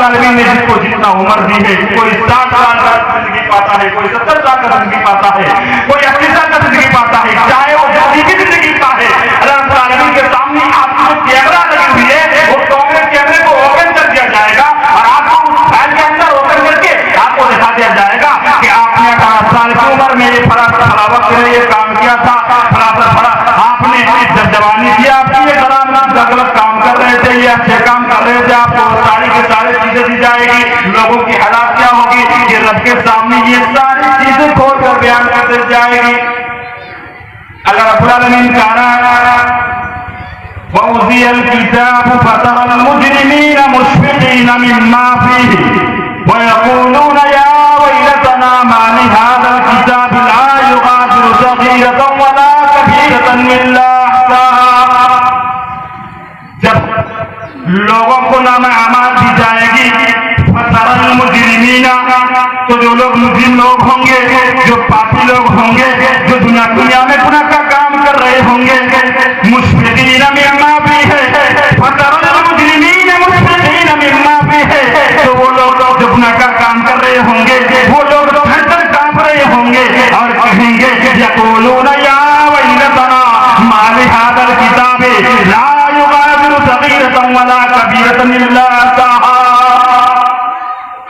العالمین نے جس کو جتنا عمر دی ہے، کوئی 60 سال کا زندگی پاتا ہے، کوئی 70 سال کا زندگی پاتا ہے، کوئی 80 سال کا زندگی پاتا ہے، چاہے وہ جلدی کی زندگی پا ہے، اللہ رب العالمین کے سامنے آپ کی جو کیمرہ لگی ہوئی ہے وہ کیمرے کو اوپن کر دیا جائے گا اور آپ کو اس فائل کے اندر اوپن کر کے آپ کو دکھا دیا جائے گا کہ آپ نے 18 سال کی عمر میں یہ فلاں وقت میں یہ کام کیا تھا، فلاں آپ نے جب جوانی کی آپ کی یہ غلط کام کر رہے تھے، یہ اچھے کام کر رہے تھے، آپ کو ساری کی ساری چیزیں دی جائے گی، لوگوں کی حالات کیا ہوگی، یہ رب کے سامنے یہ ساری چیزیں کھول کر بیان کر دی جائے گی۔ اللہ رب العالمین کا نام وَوُضِعَ الْكِتَابُ فَتَرَى الْمُجْرِمِينَ مُشْفِقِينَ مِمَّا فِيهِ وَيَقُولُونَ يَا وَيْلَتَنَا مَا لِهَذَا الْكِتَابِ لَا يُغَادِرُ صَغِيرَةً وَلَا كَبِيرَةً إِلَّا أَحْصَاهَا۔ جب لوگوں کو نام اعمال دی جائے گی فَتَرَى الْمُجْرِمِينَ، تو جو لوگ مجرم لوگ ہوں گے، جو پاپی لوگ ہوں گے، جو دنیا میں گناہ کا کام کر رہے ہوں گے، مشفقین مما فیہ، فَتَرَى الْمُجْرِمِينَ مُشْفِقِينَ مِمَّا فِيهِ، تو وہ لوگ جو گناہ کا کام کر رہے ہوں گے، وہ لوگ تھر تھر کانپ رہے ہوں گے اور کہیں گے یقولون یا ویلتنا ما لہذا الکتاب لا یغادر صغیرۃ ولا کبیرۃ الا احصاها۔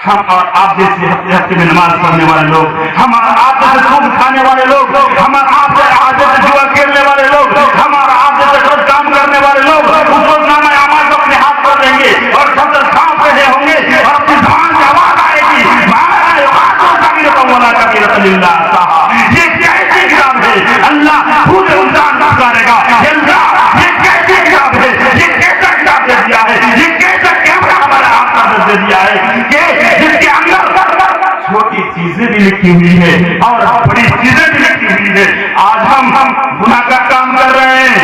ہم اور آپ جیسے ہفتے میں نماز پڑھنے والے لوگ، ہم اور آپ جیسے سود کھانے والے لوگ، ہم اور آپ جیسے جوا کھیلنے والے لوگ، ہم اور آپ جیسے غلط کام کرنے والے لوگ اس وقت نامہ اعمال کو اپنے ہاتھ پر لیں گے اور سب سے کانپ رہے ہوں گے اور اپنی زبان سے آواز آئے گی یہ کیسی کتاب ہے؟ اللہ پورے انسان کو پکارے گا، یہ کیسی کتاب ہے، یہ کیسا کتاب دے دیا ہے، یہ کیسا کیمرہ ہمارے ہاتھ پر دے دیا ہے کہ جس کے اندر چھوٹی چیزیں بھی لکھی ہوئی ہے اور بڑی چیزیں بھی لکھی ہوئی ہے۔ آج ہم گناہ کا کام کر رہے ہیں،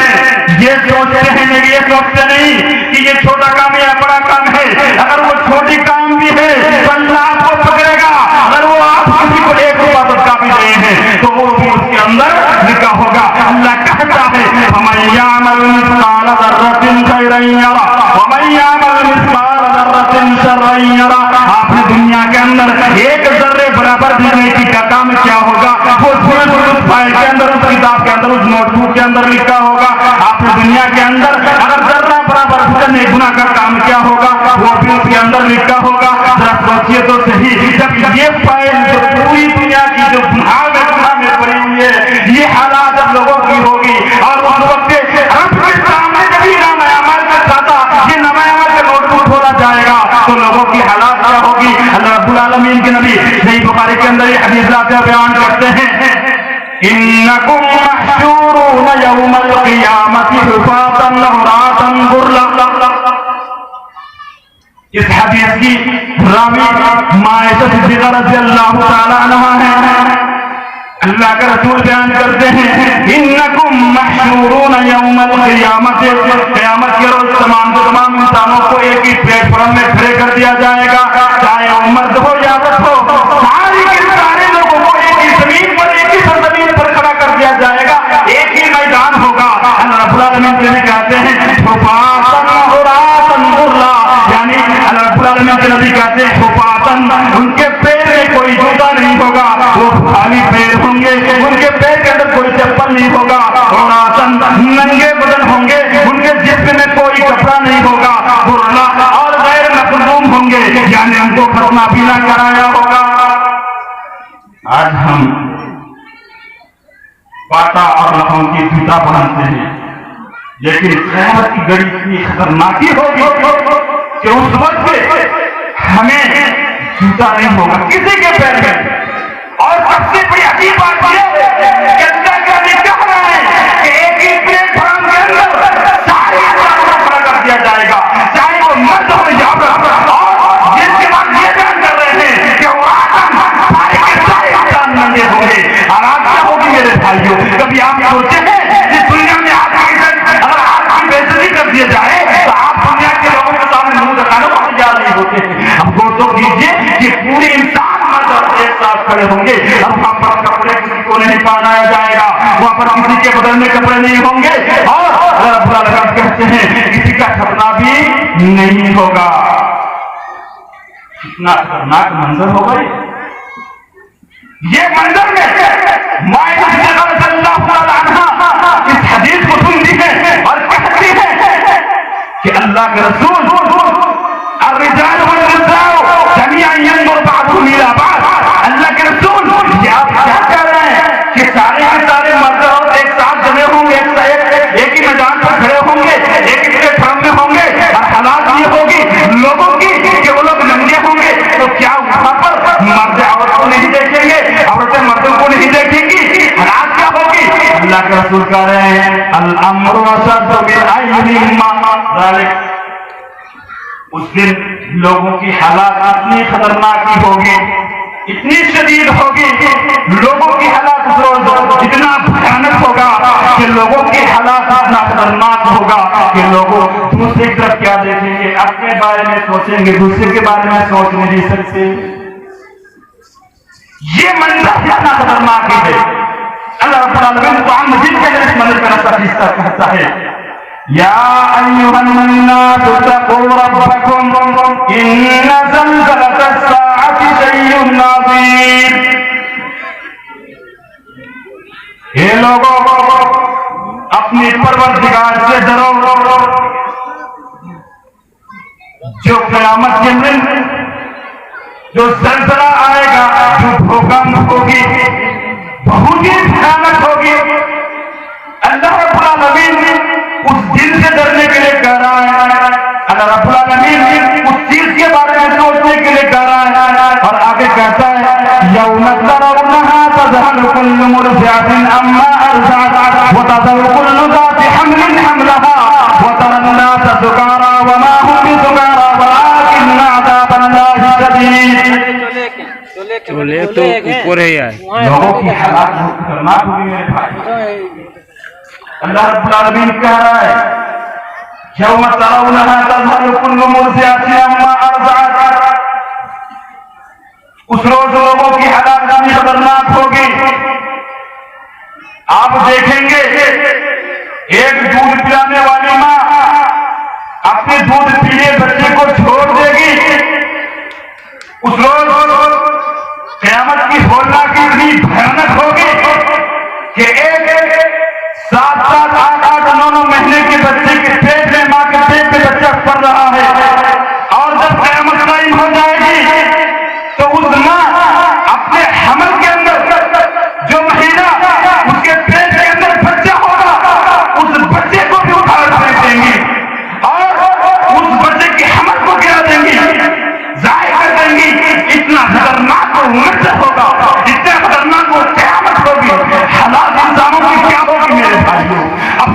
یہ سوچتے ہیں نہیں، یہ سوچتے نہیں کہ یہ چھوٹا کام یا بڑا کام ہے۔ اگر وہ چھوٹی کام بھی ہے تو اللہ آپ کو پکڑے گا، اگر وہ آپ کسی کو 1 روپیہ صدقہ بھی دے ہیں تو وہ بھی اس کے اندر لکھا ہوگا۔ اللہ کہتا ہے وَمَن يَعْمَلْ مِثْقَالَ ذَرَّةٍ خَيْرًا يَرَهُ وَمَن يَعْمَلْ مِثْقَالَ ذَرَّةٍ شَرًّا يَرَهُ۔ آپ نے دنیا کے اندر 1 ذرے برابر بھی نیکی کا کام کیا ہوگا، وہ اس فائل کے اندر، اس کتاب کے اندر، اس نوٹ بک کے اندر لکھا ہوگا۔ آپ نے دنیا کے اندر اگر ذرہ برابر بھی گناہ کا کام کیا ہوگا، وہ بھی اس کے اندر لکھا ہوگا۔ ذرا سوچیے تو صحیح، جب یہ فائل جو پوری دنیا کی جو گناہ میں پڑی ہوئی ہے، یہ حالات جب لوگوں کی ہوگی اور اس وقت رب کے سامنے جب یہ نامہ اعمال کا کھاتا، یہ نامہ اعمال کا نوٹ بک کھولا جائے گا تو لوگوں کی حالات کیا ہوگی؟ اللہ رب العالمین کے نبی صحیح بخاری کے اندر یہ حدیث لاتے بیان کرتے ہیں انکم محشورون یوم القیامت حفاظا عراتا غرلا۔ اس حدیث کی راوی عائشہ صدیقہ رضی اللہ تعالی عنہا ہے۔ اللہ کا رسول بیان کرتے ہیں انکم محشورون یوم القیامت، قیامت کے روز تمام انسانوں کو ایک ہی پلیٹ فارم میں کھڑے کر دیا جائے گا، چاہے وہ مرد ہو یا عورت ہو، سارے لوگوں کو ایک ہی زمین پر، ایک ہی سرزمین پر کھڑا کر دیا جائے گا، ایک ہی میدان ہوگا۔ اللہ رب العالمین سے بھی کہتے ہیں حفاظا عراتا غرلا، یعنی اللہ رب العالمین کے نبی کہتے ہیں حفاظا، ان کے پیر میں کوئی جوتا نہیں ہوگا، وہ خالی پیر ہوں گے، ان کے پیر کے اندر کوئی چپل نہیں ہوگا، عراتا ننگے بدن ہوں گے، ان کے جسم میں کوئی کپڑا نہیں ہوگا، غرلا اور غیر مخدوم ہوں گے، یعنی ان کو کھانا پینا کرایا ہوگا۔ آج ہم باٹا اور لکھنؤ کی جوتا پہنتے ہیں، لیکن قیامت کی گھڑی اتنی خطرناکی ہوگی کہ اس وقت ہمیں جوتا نہیں ہوگا کسی کے پیر میں۔ اور سب سے بڑی عجیب بات یہ کہ اللہ کا کہہ رہا ہے کہ ایک ہی پلیٹ فارم کے اندر سارے انسانوں کو کھڑا کر دیا جائے گا، چاہے وہ مرد ہو یا عورت، اور جس کے بعد یہ بیان کر رہے ہیں کہ وہ سارے کے سارے انسان ننگے ہوں گے۔ اور آج کیا ہوگی میرے بھائیوں؟ کبھی آپ سوچے ہیں کہ دنیا میں اگر آپ کی بےعزتی کر دیا جائے تو آپ دنیا کے لوگوں کے سامنے منہ دکھانے کو تیار نہیں ہوتے ہیں؟ اب غور تو کیجیے کہ پورے انسان ایک ساتھ کھڑے ہوں گے، اب وہاں پر کپڑے کسی کو نہیں پہنایا جائے گا، وہاں پر کسی کے بدن میں کپڑے نہیں ہوں گے، اور رب العالمین کہتے ہیں کسی کا کھپنا بھی نہیں ہوگا۔ کتنا خطرناک منظر ہوگا یہ منظر میں مائدہ رضی اللہ تعالیٰ عنہ اس حدیث کو سنتی ہے اور کہتی ہے کہ اللہ کے رسول الرجال والنساء جميعا ينظر بعضهم الى بعض، اللہ کے رسول یہ آپ کیا کہہ رہے ہیں کہ سارے کے سارے مرد اور ایک ساتھ جمع ہوں گے، ایک ہی میدان پر کھڑے ہوں گے، ایک ہی کے سامنے ہوں گے، اور حالات یہ ہوگی لوگوں کی کہ وہ لوگ ننگے ہوں گے، تو کیا وہاں پر مرد عورت کو نہیں دیکھیں گے، عورتیں مردوں کو نہیں دیکھیں گی، حالات کیا ہوگی؟ اللہ کے رسول کہہ رہے ہیں الامر اشد من ایہما ذلک، اس دن لوگوں کی حالات اتنی خطرناک ہوگی، اتنی شدید ہوگی، لوگوں کی حالات اس روز اتنا بھیانک ہوگا کہ لوگوں کی حالات اتنا خطرناک ہوگا کہ لوگوں دوسرے کی طرف کیا دیکھیں گے، اپنے بارے میں سوچیں گے، دوسرے کے بارے میں سوچ نہیں سکتے۔ یہ منظر اتنا خطرناک ہے۔ اللہ رب العالمین قرآن مجید کے اس منظر کا نصر کہتا ہے یا ایھا الناس اتقوا ربکم ان زلزلۃ الساعۃ شیء عظیم، اے لوگوں اپنی پروردگار سے ڈرو، جو قیامت کے دن جو زلزلہ آئے گا، جو بھوکمپ ہوگی، بہت ہی بھیانک ہوگی۔ اللہ رب العالمین اس دن سے ڈرنے کے لیے کہہ رہا ہے، اللہ رب العالمین اس چیز کے بارے میں سوچنے کے لیے کہہ رہا ہے، اور آگے کہتا ہے یوم ترونھا تذہل کل مرضعۃ عما ارضعت وتضع کل ذات حمل حملها وترى الناس سکارى وما هم بسکارى ولكن عذاب اللہ شدید۔ چولے تو اوپر ہے یار، لوگوں کی حالات بہت خطرناک ہوگی میرے بھائی۔ اللہ رب العالمین کہہ رہا ہے یوم ترونھا تذہل کل مرضعۃ عما ارضعت، اس روز لوگوں کی حالات اتنی خطرناک ہوگی، آپ دیکھیں گے ایک دودھ پلانے والی ماں اپنے دودھ پینے بچے کو چھوڑ دے گی، اس روز قیامت کی ہولناکی اتنی بھیانک ہوگی کہ ایک 7 8 9 مہینے کے بچے کے پیٹ میں، ماں کے پیٹ میں بچہ پڑ رہا ہے، اور جب قیامت قائم ہو جائے گی تو اس ماں اپنے حمل کے اندر جو مہینہ اس کے پیٹ کے اندر بچہ ہوگا، اس بچے کو بھی اٹھا دیں گی اور اس بچے کے حمل کو گرا دیں گی، ضائع کر دیں گی۔ اتنا خطرناک وہ منظر ہوگا، اتنا خطرناک وہ قیامت ہوگی، حالات انسانوں کی کیا ہوگی میرے بھائیوں۔ اب